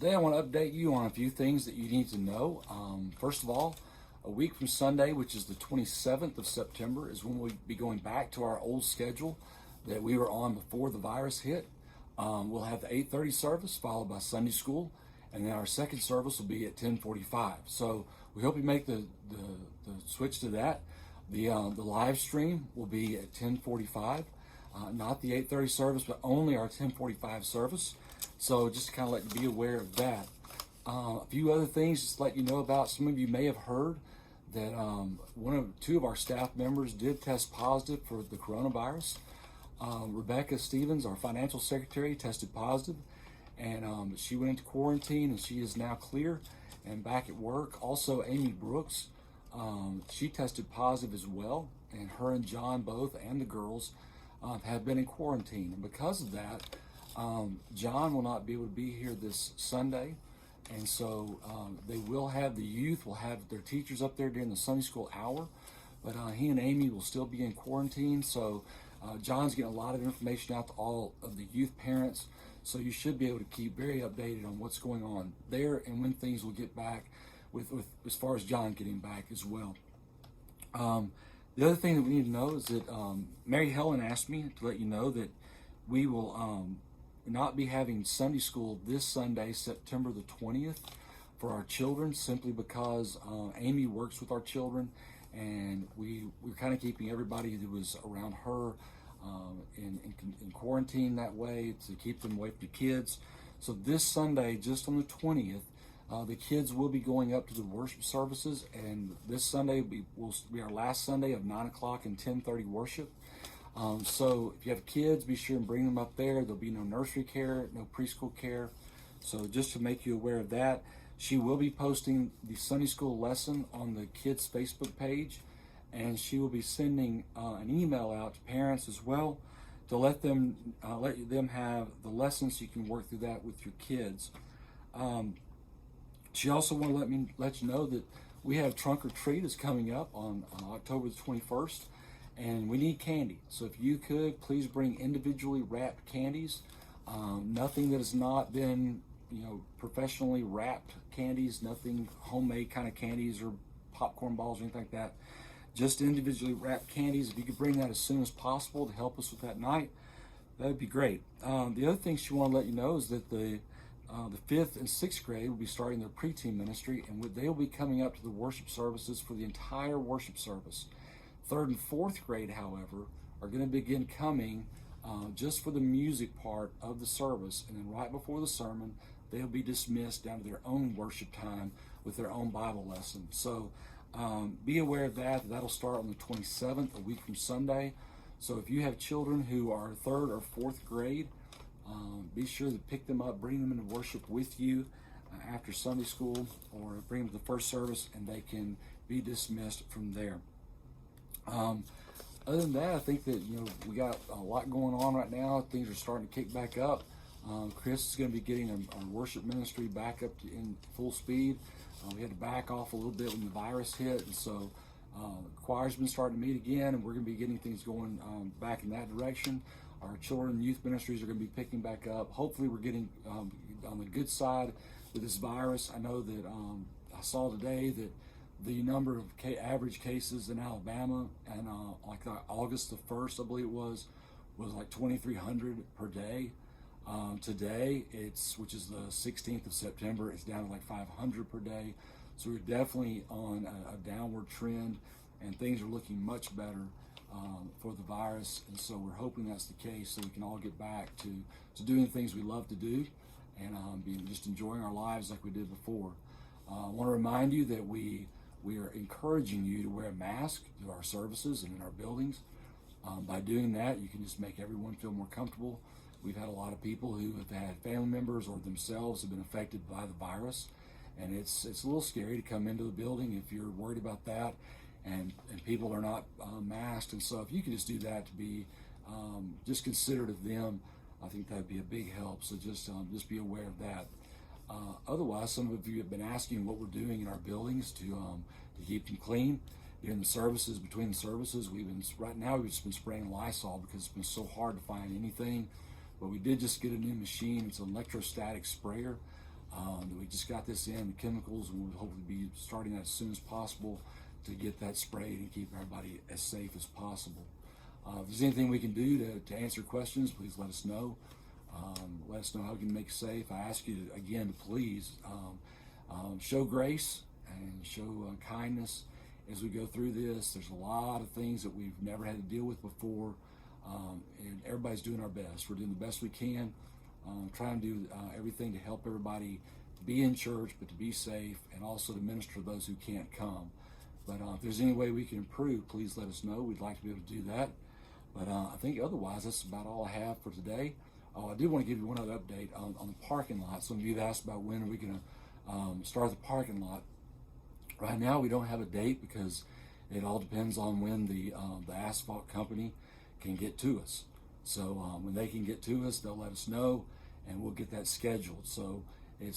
Today I want to update you on a few things that you need to know. First of all, a week from Sunday, which is the 27th of September, is when we'll be going back to our old schedule that we were on before the virus hit. We'll have the 8:30 service followed by Sunday school, and then our second service will be at 10:45. So we hope you make the switch to that. The live stream will be at 10:45, not the 8:30 service, but only our 10:45 service. So just to kind of let you be aware of that. A few other things just to let you know about. Some of you may have heard that two of our staff members did test positive for the coronavirus. Rebecca Stevens, our financial secretary, tested positive, and she went into quarantine, and she is now clear and back at work. Also, Amy Brooks, she tested positive as well, and her and John both, and the girls, have been in quarantine. And because of that, John will not be able to be here this Sunday, and so the youth will have their teachers up there during the Sunday school hour, but he and Amy will still be in quarantine. So John's getting a lot of information out to all of the youth parents, so you should be able to keep very updated on what's going on there and when things will get back with as far as John getting back as well. The other thing that we need to know is that Mary Helen asked me to let you know that we will not be having Sunday school this Sunday, September the 20th, for our children, simply because Amy works with our children, and we're kind of keeping everybody who was around her in quarantine that way to keep them away from the kids. So this Sunday, just on the 20th, the kids will be going up to the worship services, and this Sunday will be our last Sunday of 9 o'clock and 10:30 worship. So if you have kids, be sure and bring them up there. There'll be no nursery care, no preschool care. So just to make you aware of that, she will be posting the Sunday school lesson on the kids' Facebook page, and she will be sending an email out to parents as well to let them have the lessons so you can work through that with your kids. She also want to let you know that we have Trunk or Treat is coming up on October the 21st. And we need candy. So if you could, please bring individually wrapped candies. Nothing that has not been, professionally wrapped candies, nothing homemade kind of candies or popcorn balls or anything like that. Just individually wrapped candies. If you could bring that as soon as possible to help us with that night, that would be great. The other thing she wanted to let you know is that the 5th and 6th grade will be starting their preteen ministry, and they'll be coming up to the worship services for the entire worship service. 3rd and 4th grade, however, are going to begin coming just for the music part of the service, and then right before the sermon, they'll be dismissed down to their own worship time with their own Bible lesson. So be aware of that. That'll start on the 27th, a week from Sunday. So if you have children who are 3rd or 4th grade, be sure to pick them up, bring them into worship with you after Sunday school, or bring them to the first service, and they can be dismissed from there. Other than that, I think that we got a lot going on right now. Things are starting to kick back up. Chris is going to be getting our worship ministry back up in full speed. We had to back off a little bit when the virus hit, and so the choir's been starting to meet again, and we're going to be getting things going back in that direction. Our children and youth ministries are going to be picking back up. Hopefully we're getting on the good side with this virus. I know that I saw today that the number of average cases in Alabama, and like August the 1st, I believe it was like 2,300 per day. Today, which is the 16th of September, it's down to like 500 per day. So we're definitely on a downward trend, and things are looking much better for the virus. And so we're hoping that's the case, so we can all get back to doing things we love to do, and just enjoying our lives like we did before. I want to remind you that we are encouraging you to wear a mask to our services and in our buildings. By doing that, you can just make everyone feel more comfortable. We've had a lot of people who have had family members or themselves have been affected by the virus, and it's a little scary to come into the building if you're worried about that, and people are not masked. And so if you could just do that to be just considerate of them, I think that'd be a big help. So just be aware of that. Otherwise, some of you have been asking what we're doing in our buildings to keep them clean. During the services, between the services, we've just been spraying Lysol because it's been so hard to find anything. But we did just get a new machine. It's an electrostatic sprayer. We just got this in, the chemicals, and we'll hopefully be starting that as soon as possible to get that sprayed and keep everybody as safe as possible. If there's anything we can do to answer questions, please let us know. Let us know how we can make it safe. I ask you to, again, to please show grace and show kindness as we go through this. There's a lot of things that we've never had to deal with before, and everybody's doing our best. We're doing the best we can, trying to do everything to help everybody be in church, but to be safe, and also to minister to those who can't come. But if there's any way we can improve, please let us know. We'd like to be able to do that. But I think otherwise, that's about all I have for today. I do want to give you one other update on the parking lot. Some of you have asked about when are we going to start the parking lot. Right now, we don't have a date because it all depends on when the asphalt company can get to us. So when they can get to us, they'll let us know, and we'll get that scheduled. So we're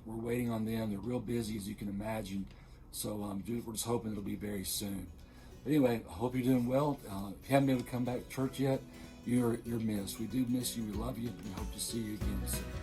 waiting on them. They're real busy, as you can imagine. So we're just hoping it'll be very soon. But anyway, I hope you're doing well. If you haven't been able to come back to church yet, you're missed. We do miss you. We love you. We hope to see you again soon.